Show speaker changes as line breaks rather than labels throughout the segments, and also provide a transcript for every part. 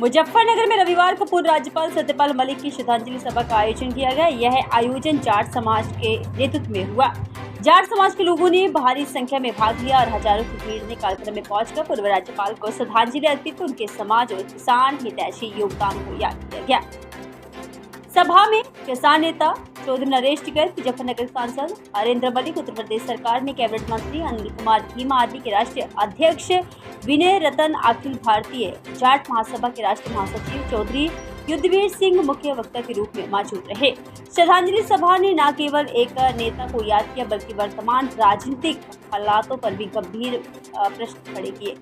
मुजफ्फरनगर में रविवार को पूर्व राज्यपाल सत्यपाल मलिक की श्रद्धांजलि सभा का आयोजन किया गया। यह आयोजन जाट समाज के नेतृत्व में हुआ। जाट समाज के लोगों ने भारी संख्या में भाग लिया और हजारों की भीड़ ने कार्यक्रम में पहुंचकर पूर्व राज्यपाल को श्रद्धांजलि अर्पित कर उनके समाज और किसान हितैषी योगदान को याद किया गया। सभा में किसान नेता चौधरी नरेश टिकैत, मुजफ्फरनगर सांसद हरेंद्र मलिक, उत्तर प्रदेश सरकार में कैबिनेट मंत्री अनिल कुमार धीमा आदि के राष्ट्रीय अध्यक्ष विनय रतन, अखिल भारतीय जाट महासभा के राष्ट्रीय महासचिव चौधरी युद्धवीर सिंह मुख्य वक्ता के रूप में मौजूद रहे। श्रद्धांजलि सभा ने न केवल एक नेता को याद किया बल्कि वर्तमान राजनीतिक हालातों पर भी गंभीर प्रश्न खड़े किए।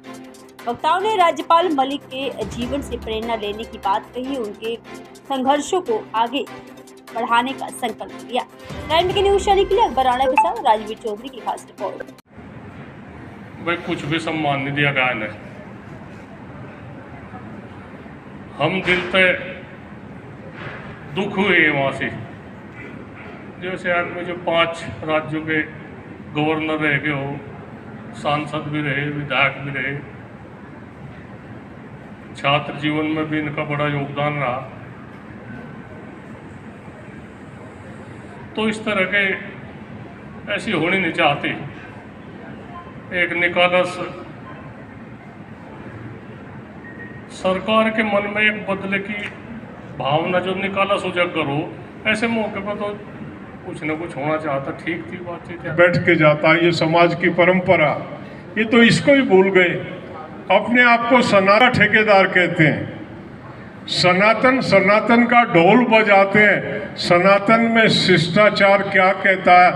वक्ताओं ने राज्यपाल मलिक के जीवन से प्रेरणा लेने की बात कही, उनके संघर्षों को आगे बढ़ाने का संकल्प लिया। टाइम के न्यूज चैनल के लिए अकबर राणा के साथ राजवीर चौधरी की खास रिपोर्ट।
भाई कुछ भी सम्मान नहीं दिया गया इन्हें। हम दिल पे दुख हुए वहाँ से, जैसे आदमी जो 5 राज्यों के गवर्नर रह गए हो, सांसद भी रहे, विधायक भी रहे, छात्र जीवन में भी इनका बड़ा योगदान रहा। तो इस तरह के ऐसी होनी नहीं चाहती। एक निकालस सरकार के मन में एक बदले की भावना जो निकालस उजागर हो, ऐसे मौके पर तो कुछ न कुछ होना चाहता। ठीक थी बातचीत
बैठ के जाता, ये समाज की परंपरा, ये तो इसको ही भूल गए। अपने आप को सनातन ठेकेदार कहते हैं। सनातन का ढोल बजाते हैं। सनातन में शिष्टाचार क्या कहता है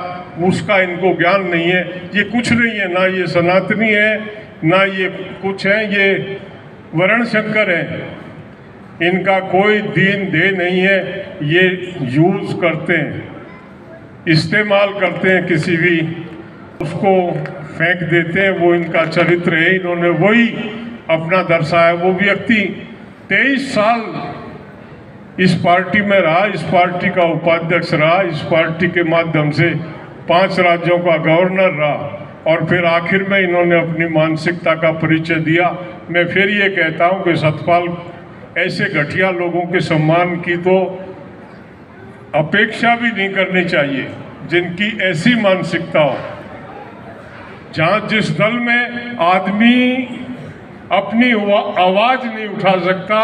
उसका इनको ज्ञान नहीं है। ये कुछ नहीं है, ना ये सनातनी है, ना ये कुछ है, ये वर्ण शंकर है। इनका कोई दीन दे नहीं है। ये यूज करते हैं, इस्तेमाल करते हैं, किसी भी उसको फेंक देते हैं। वो इनका चरित्र है। इन्होंने वही अपना दर्शाया। वो व्यक्ति 23 साल इस पार्टी में रहा, इस पार्टी का उपाध्यक्ष रहा, इस पार्टी के माध्यम से 5 राज्यों का गवर्नर रहा और फिर आखिर में इन्होंने अपनी मानसिकता का परिचय दिया। मैं फिर ये कहता हूँ कि सतपाल ऐसे घटिया लोगों के सम्मान की तो अपेक्षा भी नहीं करनी चाहिए, जिनकी ऐसी मानसिकता हो। जहाँ जिस दल में आदमी अपनी आवाज नहीं उठा सकता,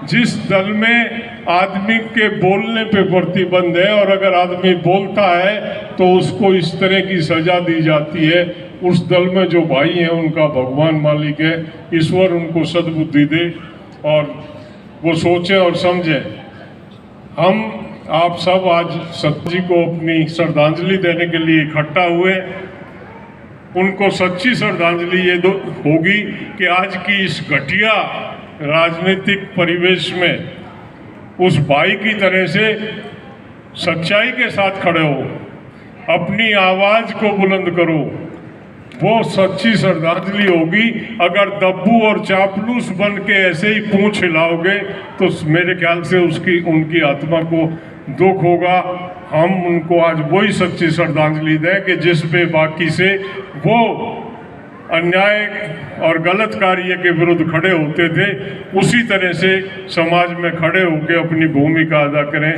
जिस दल में आदमी के बोलने पे प्रतिबंध है और अगर आदमी बोलता है तो उसको इस तरह की सजा दी जाती है, उस दल में जो भाई हैं उनका भगवान मालिक है, ईश्वर उनको सद्बुद्धि दे और वो सोचें और समझें। हम आप सब आज सत्य जी को अपनी श्रद्धांजलि देने के लिए इकट्ठा हुए। उनको सच्ची श्रद्धांजलि ये होगी कि आज की इस घटिया राजनीतिक परिवेश में उस भाई की तरह से सच्चाई के साथ खड़े हो, अपनी आवाज को बुलंद करो। वो सच्ची श्रद्धांजलि होगी। अगर दब्बू और चापलूस बन के ऐसे ही पूंछ हिलाओगे तो मेरे ख्याल से उनकी आत्मा को दुख होगा। हम उनको आज वही सच्ची श्रद्धांजलि दें कि जिस पे बाकी से वो अन्याय और गलत कार्य के विरुद्ध खड़े होते थे, उसी तरह से समाज में खड़े होकर अपनी भूमिका अदा करें।